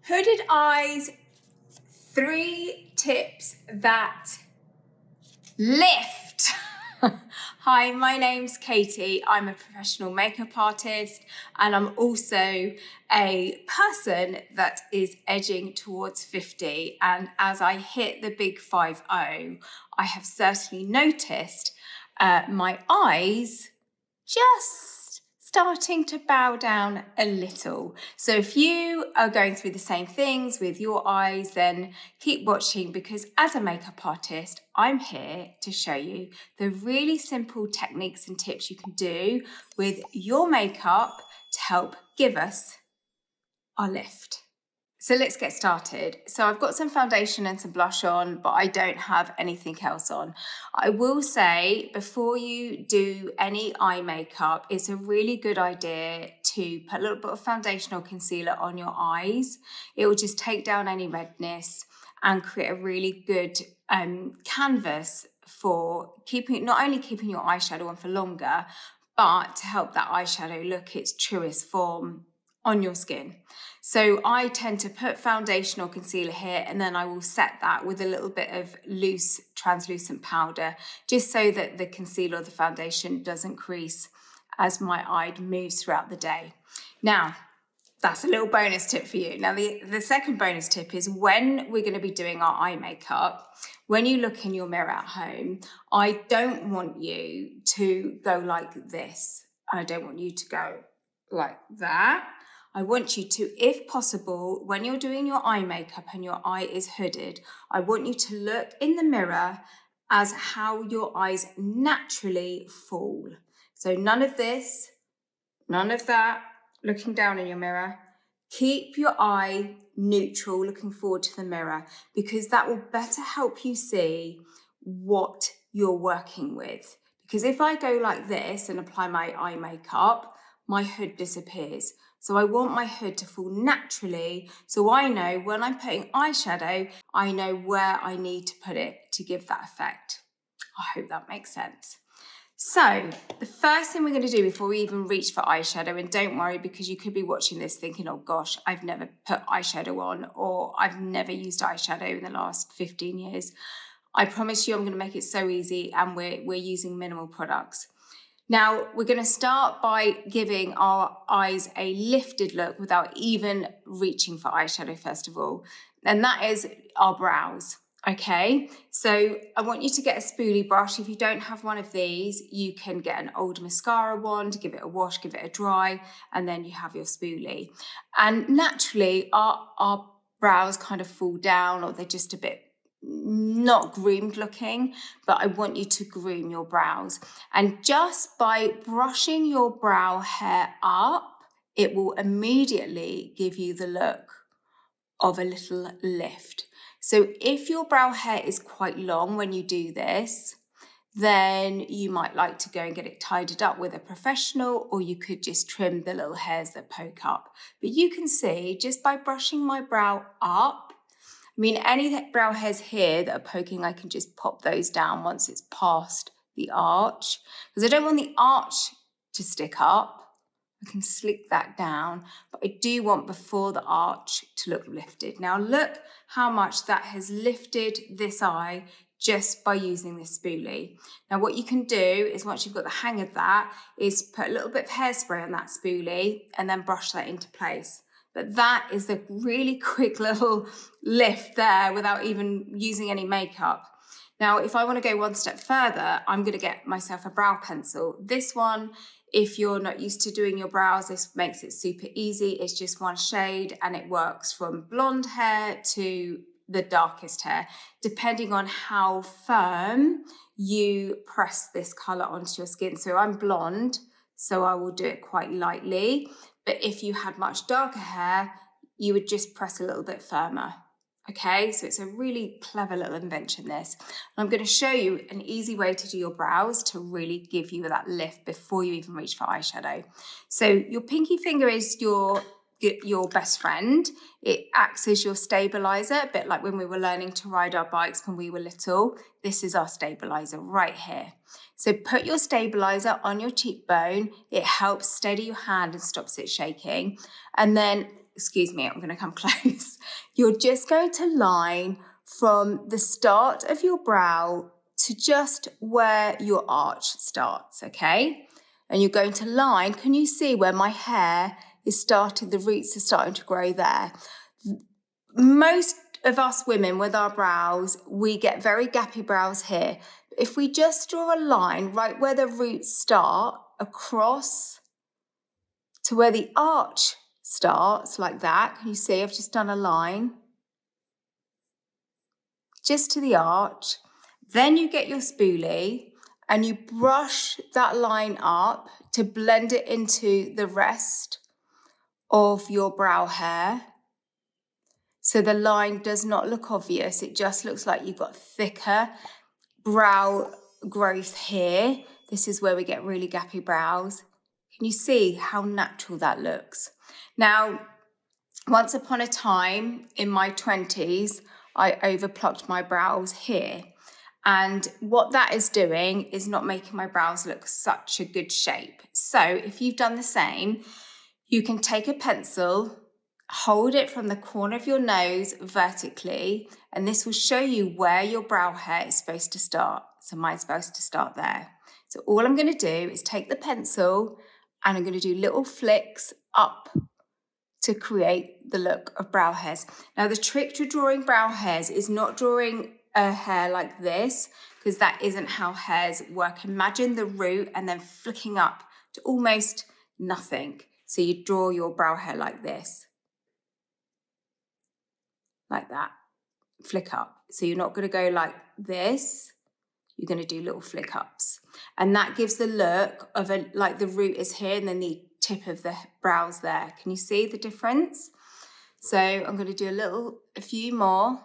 Hooded eyes, 3 tips that lift. Hi, my name's Katie. I'm a professional makeup artist and I'm also a person that is edging towards 50. And as I hit the big 50, I have certainly noticed my eyes just starting to bow down a little. So if you are going through the same things with your eyes, then keep watching, because as a makeup artist, I'm here to show you the really simple techniques and tips you can do with your makeup to help give us our lift. So let's get started. So I've got some foundation and some blush on, but I don't have anything else on. I will say, before you do any eye makeup, it's a really good idea to put a little bit of foundation or concealer on your eyes. It will just take down any redness and create a really good canvas for not only keeping your eyeshadow on for longer, but to help that eyeshadow look its truest form on your skin. So I tend to put foundation or concealer here, and then I will set that with a little bit of loose translucent powder, just so that the concealer or the foundation doesn't crease as my eye moves throughout the day. Now, that's a little bonus tip for you. Now, the second bonus tip is when we're going to be doing our eye makeup, when you look in your mirror at home, I don't want you to go like this. I don't want you to go like that. I want you to, if possible, when you're doing your eye makeup and your eye is hooded, I want you to look in the mirror as how your eyes naturally fall. So none of this, none of that, looking down in your mirror. Keep your eye neutral, looking forward to the mirror, because that will better help you see what you're working with. Because if I go like this and apply my eye makeup, my hood disappears. So I want my hood to fall naturally, so I know when I'm putting eyeshadow, I know where I need to put it to give that effect. I hope that makes sense. So the first thing we're going to do before we even reach for eyeshadow, and don't worry, because you could be watching this thinking, oh gosh, I've never put eyeshadow on, or I've never used eyeshadow in the last 15 years. I promise you I'm going to make it so easy, and we're using minimal products. Now, we're going to start by giving our eyes a lifted look without even reaching for eyeshadow, first of all. And that is our brows, okay? So I want you to get a spoolie brush. If you don't have one of these, you can get an old mascara wand, give it a wash, give it a dry, and then you have your spoolie. And naturally, our brows kind of fall down, or they're just a bit not groomed looking, but I want you to groom your brows. And just by brushing your brow hair up, it will immediately give you the look of a little lift. So if your brow hair is quite long when you do this, then you might like to go and get it tidied up with a professional, or you could just trim the little hairs that poke up. But you can see, just by brushing my brow up, I mean, any brow hairs here that are poking, I can just pop those down once it's past the arch, because I don't want the arch to stick up. I can slick that down, but I do want before the arch to look lifted. Now look how much that has lifted this eye just by using this spoolie. Now what you can do is, once you've got the hang of that, is put a little bit of hairspray on that spoolie and then brush that into place. But that is a really quick little lift there without even using any makeup. Now, if I want to go one step further, I'm going to get myself a brow pencil. This one, if you're not used to doing your brows, this makes it super easy. It's just one shade and it works from blonde hair to the darkest hair, depending on how firm you press this color onto your skin. So I'm blonde, so I will do it quite lightly. But if you had much darker hair, you would just press a little bit firmer. Okay, so it's a really clever little invention, this. And I'm going to show you an easy way to do your brows to really give you that lift before you even reach for eyeshadow. So your pinky finger is your best friend. It acts as your stabilizer, a bit like when we were learning to ride our bikes when we were little. This is our stabilizer right here. So put your stabilizer on your cheekbone. It helps steady your hand and stops it shaking. And then excuse me, I'm going to come close. You're just going to line from the start of your brow to just where your arch starts, okay? And you're going to line, can you see where my hair is starting, the roots are starting to grow there? Most of us women with our brows, we get very gappy brows here. If we just draw a line right where the roots start across to where the arch starts, like that, can you see I've just done a line just to the arch. Then you get your spoolie and you brush that line up to blend it into the rest of your brow hair. So the line does not look obvious. It just looks like you've got thicker brow growth here. This is where we get really gappy brows. Can you see how natural that looks? Now, once upon a time in my 20s, I overplucked my brows here. And what that is doing is not making my brows look such a good shape. So if you've done the same, you can take a pencil, hold it from the corner of your nose vertically, and this will show you where your brow hair is supposed to start. So mine's supposed to start there. So all I'm going to do is take the pencil and I'm going to do little flicks up to create the look of brow hairs. Now the trick to drawing brow hairs is not drawing a hair like this, because that isn't how hairs work. Imagine the root and then flicking up to almost nothing. So you draw your brow hair like this, like that, flick up. So you're not going to go like this, you're going to do little flick ups. And that gives the look of like the root is here and then the tip of the brows there. Can you see the difference? So I'm going to do a few more.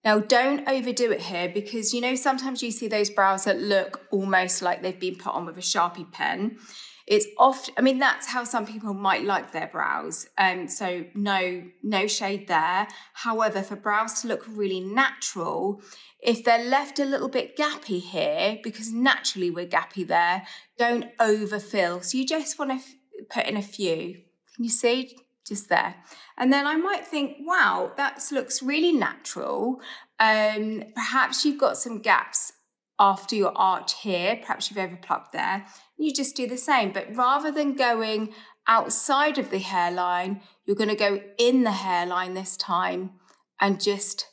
Now don't overdo it here, because you know sometimes you see those brows that look almost like they've been put on with a Sharpie pen. It's often, I mean, that's how some people might like their brows. So no shade there. However, for brows to look really natural, if they're left a little bit gappy here, because naturally we're gappy there, don't overfill. So you just want to put in a few. Can you see? Just there. And then I might think, wow, that looks really natural. Perhaps you've got some gaps after your arch here. Perhaps you've overplucked there. You just do the same, but rather than going outside of the hairline, you're going to go in the hairline this time and just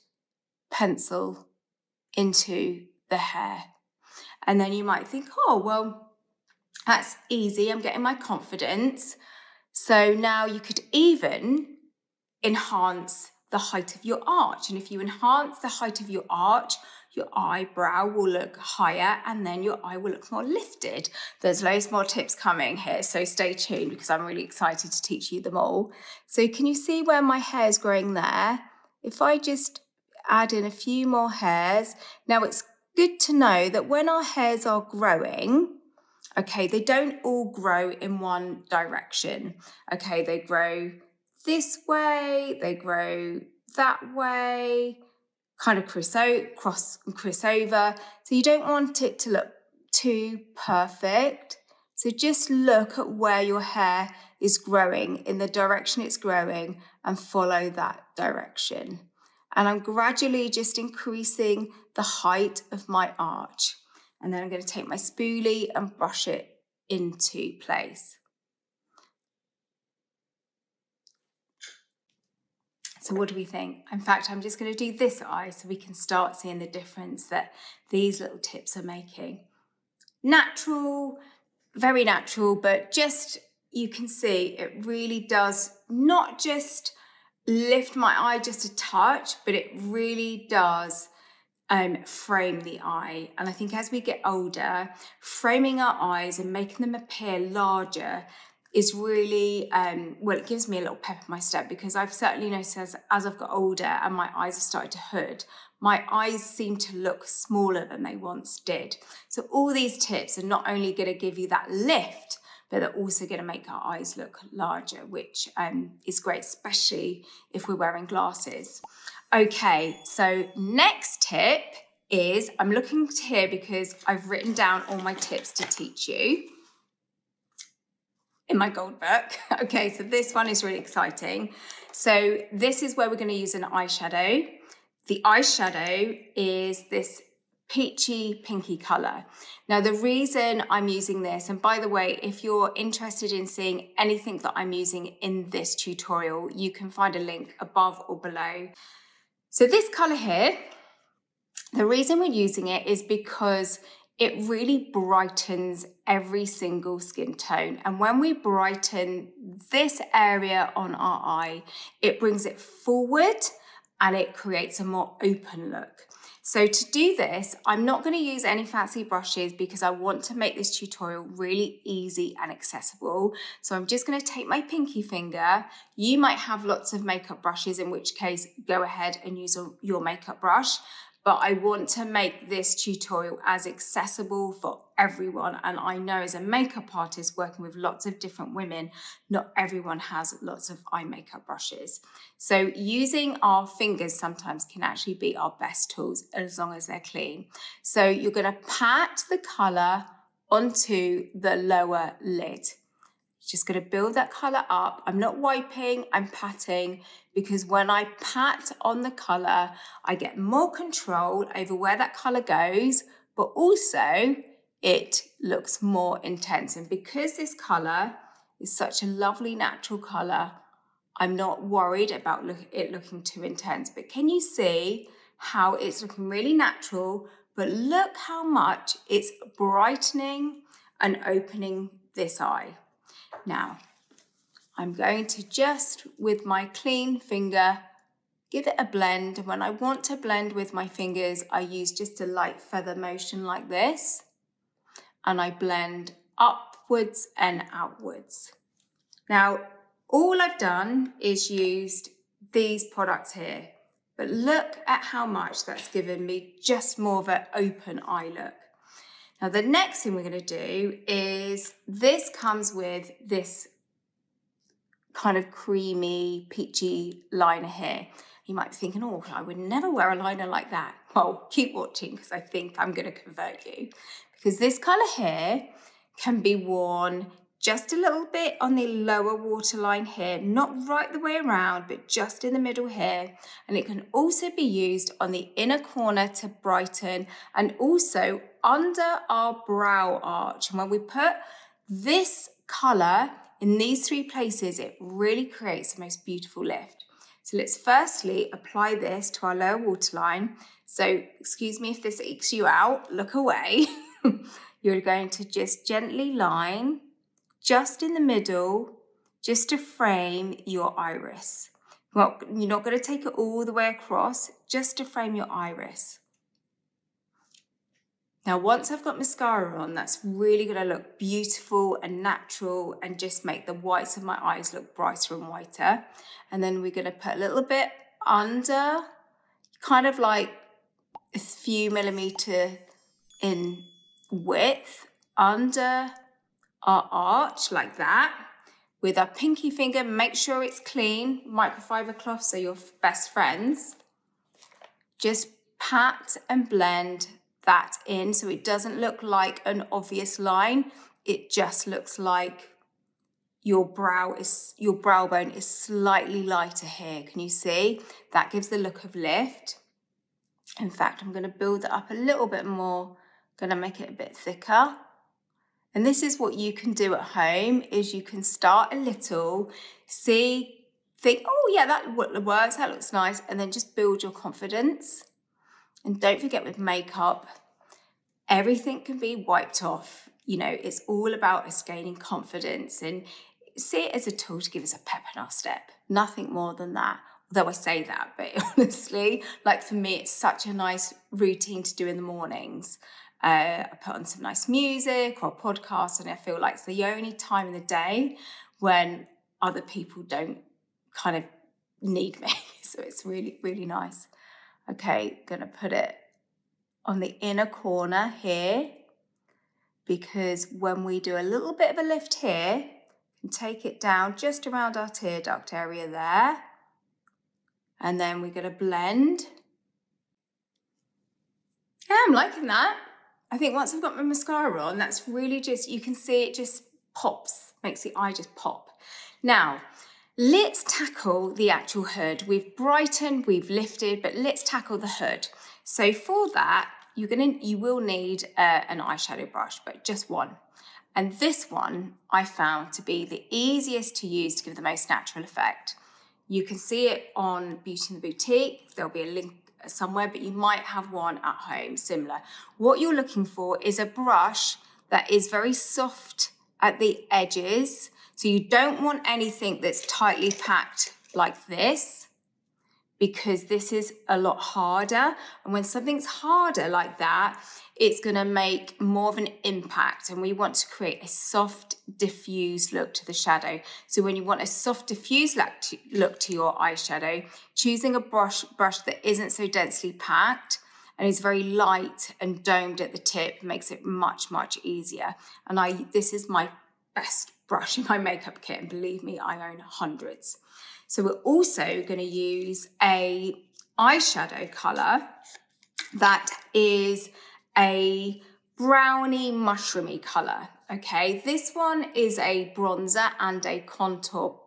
pencil into the hair. And then you might think, oh, well, that's easy. I'm getting my confidence. So now you could even enhance the height of your arch. And if you enhance the height of your arch, your eyebrow will look higher and then your eye will look more lifted. There's loads more tips coming here, so stay tuned because I'm really excited to teach you them all. So can you see where my hair is growing there? If I just add in a few more hairs. Now it's good to know that when our hairs are growing, okay, they don't all grow in one direction. Okay, they grow this way, they grow that way, kind of cross over. So you don't want it to look too perfect. So just look at where your hair is growing, in the direction it's growing, and follow that direction. And I'm gradually just increasing the height of my arch. And then I'm going to take my spoolie and brush it into place. So what do we think? In fact, I'm just going to do this eye so we can start seeing the difference that these little tips are making. Natural, very natural, but just, you can see it really does not just lift my eye just a touch, but it really does frame the eye. And I think as we get older, framing our eyes and making them appear larger is really, well, it gives me a little pep in my step, because I've certainly noticed as I've got older and my eyes have started to hood, my eyes seem to look smaller than they once did. So all these tips are not only going to give you that lift, but they're also going to make our eyes look larger, which is great, especially if we're wearing glasses. Okay, so next tip is, I'm looking here because I've written down all my tips to teach you. in my gold book. Okay, so this one is really exciting. So this is where we're going to use an eyeshadow. The eyeshadow is this peachy pinky color. Now the reason I'm using this, and by the way, if you're interested in seeing anything that I'm using in this tutorial, you can find a link above or below. So this color here, the reason we're using it is because it really brightens every single skin tone. And when we brighten this area on our eye, it brings it forward and it creates a more open look. So to do this, I'm not going to use any fancy brushes because I want to make this tutorial really easy and accessible. So I'm just going to take my pinky finger. You might have lots of makeup brushes, in which case go ahead and use your makeup brush. But I want to make this tutorial as accessible for everyone. And I know as a makeup artist working with lots of different women, not everyone has lots of eye makeup brushes. So using our fingers sometimes can actually be our best tools as long as they're clean. So you're going to pat the colour onto the lower lid. Just going to build that colour up. I'm not wiping, I'm patting, because when I pat on the colour, I get more control over where that colour goes, but also it looks more intense. And because this colour is such a lovely natural colour, I'm not worried about it looking too intense. But can you see how it's looking really natural, but look how much it's brightening and opening this eye. Now, I'm going to just, with my clean finger, give it a blend. When I want to blend with my fingers, I use just a light feather motion like this. And I blend upwards and outwards. Now, all I've done is used these products here. But look at how much that's given me just more of an open eye look. Now, the next thing we're going to do is this comes with this kind of creamy, peachy liner here. You might be thinking, oh, I would never wear a liner like that. Well, keep watching because I think I'm going to convert you. Because this colour here can be worn just a little bit on the lower waterline here, not right the way around, but just in the middle here. And it can also be used on the inner corner to brighten and also under our brow arch. And when we put this colour in these three places, it really creates the most beautiful lift. So let's firstly apply this to our lower waterline. So excuse me if this ekes you out, look away. You're going to just gently line just in the middle, just to frame your iris. Well, you're not going to take it all the way across, just to frame your iris. Now, once I've got mascara on, that's really going to look beautiful and natural and just make the whites of my eyes look brighter and whiter. And then we're going to put a little bit under, kind of like a few millimeter in width, under our arch like that. With our pinky finger, make sure it's clean, microfiber cloth, so you're best friends. Just pat and blend that in so it doesn't look like an obvious line. It just looks like your brow bone is slightly lighter here. Can you see? That gives the look of lift. In fact, I'm going to build it up a little bit more. Going to make it a bit thicker. And this is what you can do at home, is you can start a little, see, think, oh yeah, that works, that looks nice, and then just build your confidence. And don't forget, with makeup, everything can be wiped off. You know, it's all about us gaining confidence and see it as a tool to give us a pep in our step. Nothing more than that. Although I say that, but honestly, like for me, it's such a nice routine to do in the mornings. I put on some nice music or podcast, and I feel like it's the only time in the day when other people don't kind of need me. So it's really, really nice. Okay, gonna put it on the inner corner here, because when we do a little bit of a lift here, and take it down just around our tear duct area there. And then we're gonna blend. Yeah, I'm liking that. I think once I've got my mascara on, that's really just, you can see it just pops, makes the eye just pop. Now, let's tackle the actual hood. We've brightened, we've lifted, but let's tackle the hood. So for that, you will need an eyeshadow brush, but just one. And this one I found to be the easiest to use to give the most natural effect. You can see it on Beauty in the Boutique. There'll be a link somewhere, but you might have one at home similar. What you're looking for is a brush that is very soft at the edges. So you don't want anything that's tightly packed like this, because this is a lot harder. And when something's harder like that, it's gonna make more of an impact. And we want to create a soft, diffused look to the shadow. So when you want a soft, diffused look to your eyeshadow, choosing a brush that isn't so densely packed and is very light and domed at the tip makes it much, much easier. And this is my best brush in my makeup kit, and believe me, I own hundreds. So we're also going to use a eyeshadow colour that is a browny mushroomy colour, okay? This one is a bronzer and a contour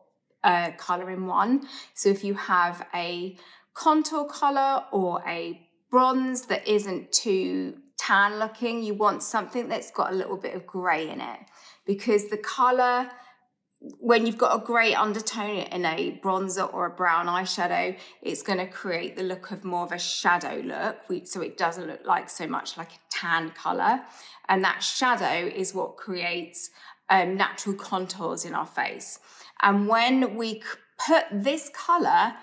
colour in one. So if you have a contour colour or a bronze that isn't too tan looking, you want something that's got a little bit of grey in it, because the colour, when you've got a grey undertone in a bronzer or a brown eyeshadow, it's going to create the look of more of a shadow look, so it doesn't look like so much like a tan colour. And that shadow is what creates natural contours in our face. And when we put this colour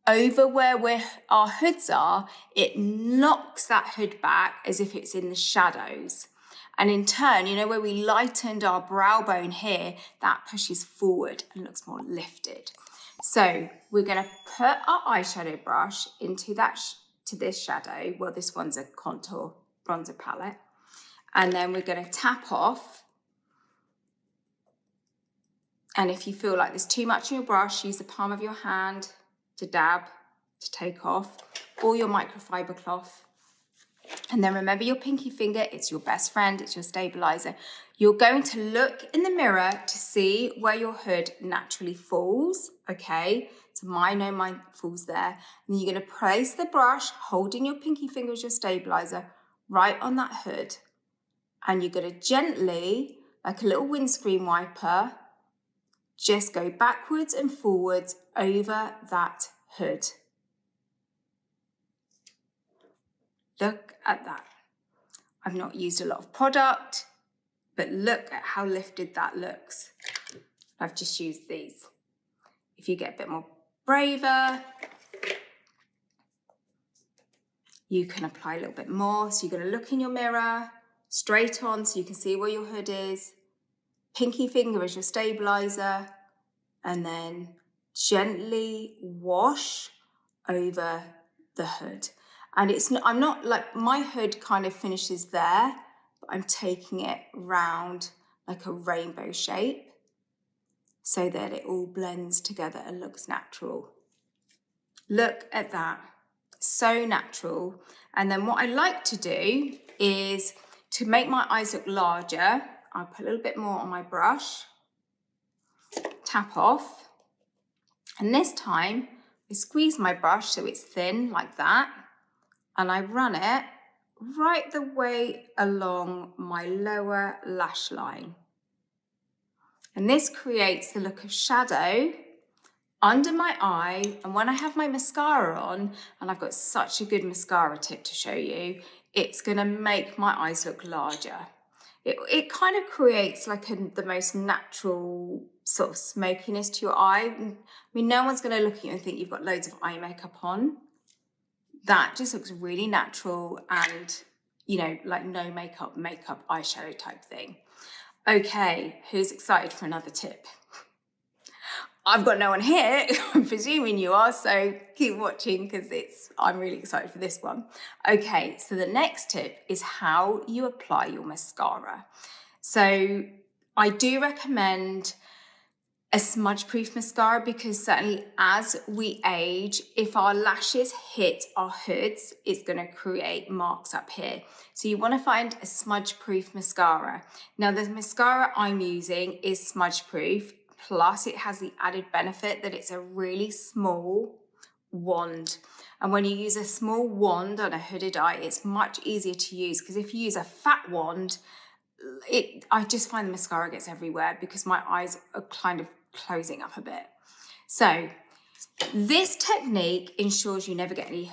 over where our hoods are, it knocks that hood back as if it's in the shadows. And in turn, you know, where we lightened our brow bone here, that pushes forward and looks more lifted. So we're going to put our eyeshadow brush into to this shadow. Well, this one's a contour bronzer palette. And then we're going to tap off. And if you feel like there's too much in your brush, use the palm of your hand to dab, to take off, or your microfiber cloth. And then remember your pinky finger, it's your best friend, it's your stabilizer. You're going to look in the mirror to see where your hood naturally falls, okay? So mine falls there. And then you're gonna place the brush, holding your pinky finger as your stabilizer, right on that hood. And you're gonna gently, like a little windscreen wiper, just go backwards and forwards over that hood. Look at that. I've not used a lot of product, but look at how lifted that looks. I've just used these. If you get a bit more braver, you can apply a little bit more. So you're going to look in your mirror, straight on so you can see where your hood is. Pinky finger as your stabilizer, and then gently wash over the hood. And I'm not like, my hood kind of finishes there, but I'm taking it round like a rainbow shape so that it all blends together and looks natural. Look at that, so natural. And then what I like to do is to make my eyes look larger, I'll put a little bit more on my brush, tap off, and this time I squeeze my brush so it's thin like that, and I run it right the way along my lower lash line. And this creates the look of shadow under my eye, and when I have my mascara on, and I've got such a good mascara tip to show you, it's gonna make my eyes look larger. It kind of creates like the most natural sort of smokiness to your eye. I mean, no one's gonna look at you and think you've got loads of eye makeup on. That just looks really natural and, you know, like no makeup eyeshadow type thing. Okay, who's excited for another tip? I've got no one here, I'm presuming you are, so keep watching because I'm really excited for this one. Okay, so the next tip is how you apply your mascara. So I do recommend a smudge-proof mascara, because certainly as we age, if our lashes hit our hoods, it's going to create marks up here. So you want to find a smudge-proof mascara. Now the mascara I'm using is smudge-proof, plus it has the added benefit that it's a really small wand. And when you use a small wand on a hooded eye, it's much easier to use, because if you use a fat wand, I just find the mascara gets everywhere because my eyes are kind of closing up a bit. So this technique ensures you never get any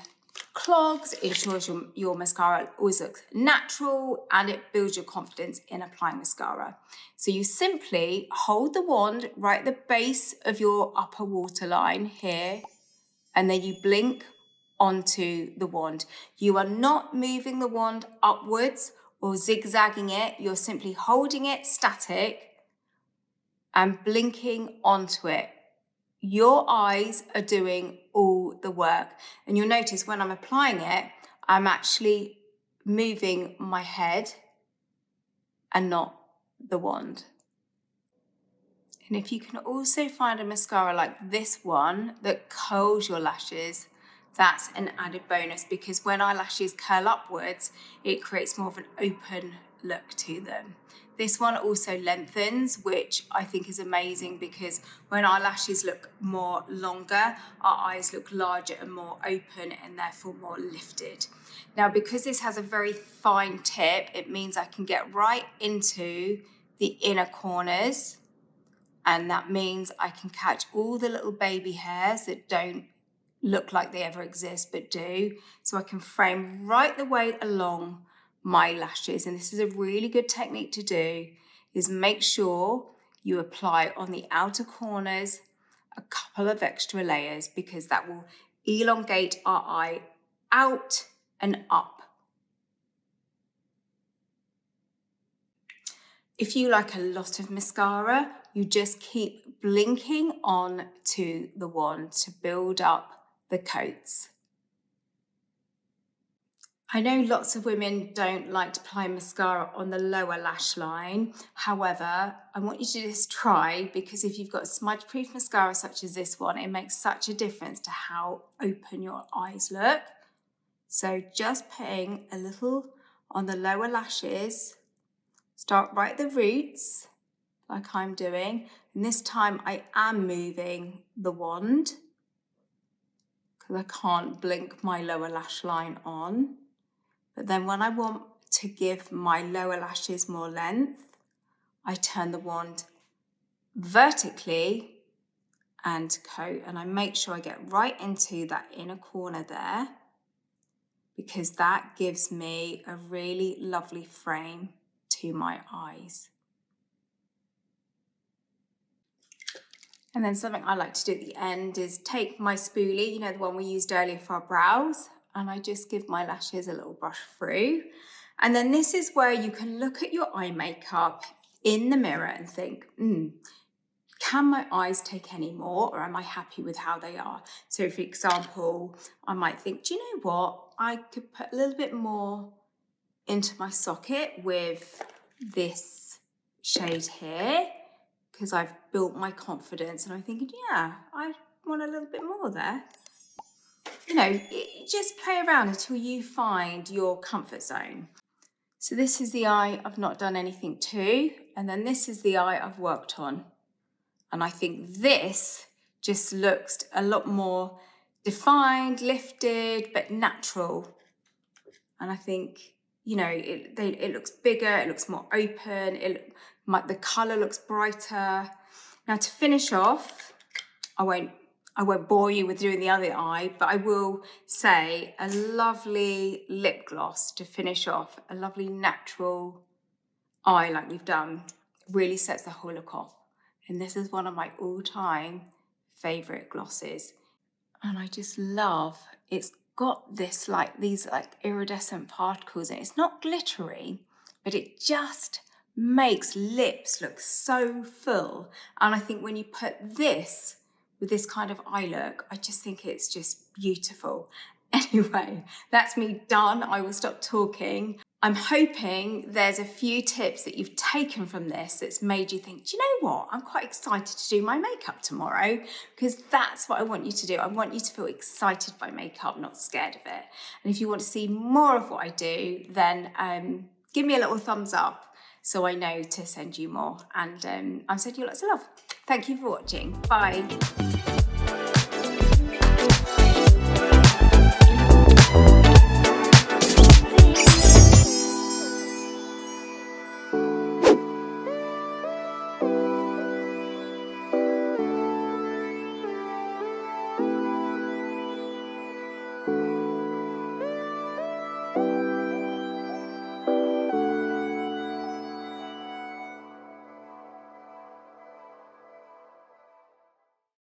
clogs, ensures your mascara always looks natural, and it builds your confidence in applying mascara. So you simply hold the wand right at the base of your upper waterline here, and then you blink onto the wand. You are not moving the wand upwards or zigzagging it. You're simply holding it static and blinking onto it. Your eyes are doing all the work. And you'll notice when I'm applying it, I'm actually moving my head and not the wand. And if you can also find a mascara like this one that curls your lashes, that's an added bonus, because when our lashes curl upwards, it creates more of an open look to them. This one also lengthens, which I think is amazing, because when our lashes look more longer, our eyes look larger and more open and therefore more lifted. Now, because this has a very fine tip, it means I can get right into the inner corners. And that means I can catch all the little baby hairs that don't look like they ever exist, but do. So I can frame right the way along my lashes. And this is a really good technique to do, is make sure you apply on the outer corners a couple of extra layers, because that will elongate our eye out and up. If you like a lot of mascara, you just keep blinking on to the wand to build up the coats. I know lots of women don't like to apply mascara on the lower lash line. However, I want you to just try, because if you've got a smudge-proof mascara such as this one, it makes such a difference to how open your eyes look. So just putting a little on the lower lashes. Start right at the roots, like I'm doing. And this time I am moving the wand, because I can't blink my lower lash line on. But then when I want to give my lower lashes more length, I turn the wand vertically and coat. And I make sure I get right into that inner corner there, because that gives me a really lovely frame to my eyes. And then something I like to do at the end is take my spoolie, you know, the one we used earlier for our brows, and I just give my lashes a little brush through. And then this is where you can look at your eye makeup in the mirror and think, can my eyes take any more, or am I happy with how they are? So for example, I might think, do you know what? I could put a little bit more into my socket with this shade here, because I've built my confidence, and I'm thinking, yeah, I want a little bit more there. You know, just play around until you find your comfort zone. So this is the eye I've not done anything to, and then this is the eye I've worked on. And I think this just looks a lot more defined, lifted, but natural. And I think, you know, it looks bigger, it looks more open, the colour looks brighter. Now to finish off, I won't bore you with doing the other eye, but I will say a lovely lip gloss to finish off, a lovely natural eye like we've done, really sets the whole look off. And this is one of my all-time favourite glosses. And I just love, it's got these iridescent particles in it. It's not glittery, but it just makes lips look so full. And I think when you put this with this kind of eye look, I just think it's just beautiful. Anyway, that's me done. I will stop talking. I'm hoping there's a few tips that you've taken from this that's made you think, do you know what? I'm quite excited to do my makeup tomorrow, because that's what I want you to do. I want you to feel excited by makeup, not scared of it. And if you want to see more of what I do, then give me a little thumbs up so I know to send you more. And I'm sending you lots of love. Thank you for watching. Bye.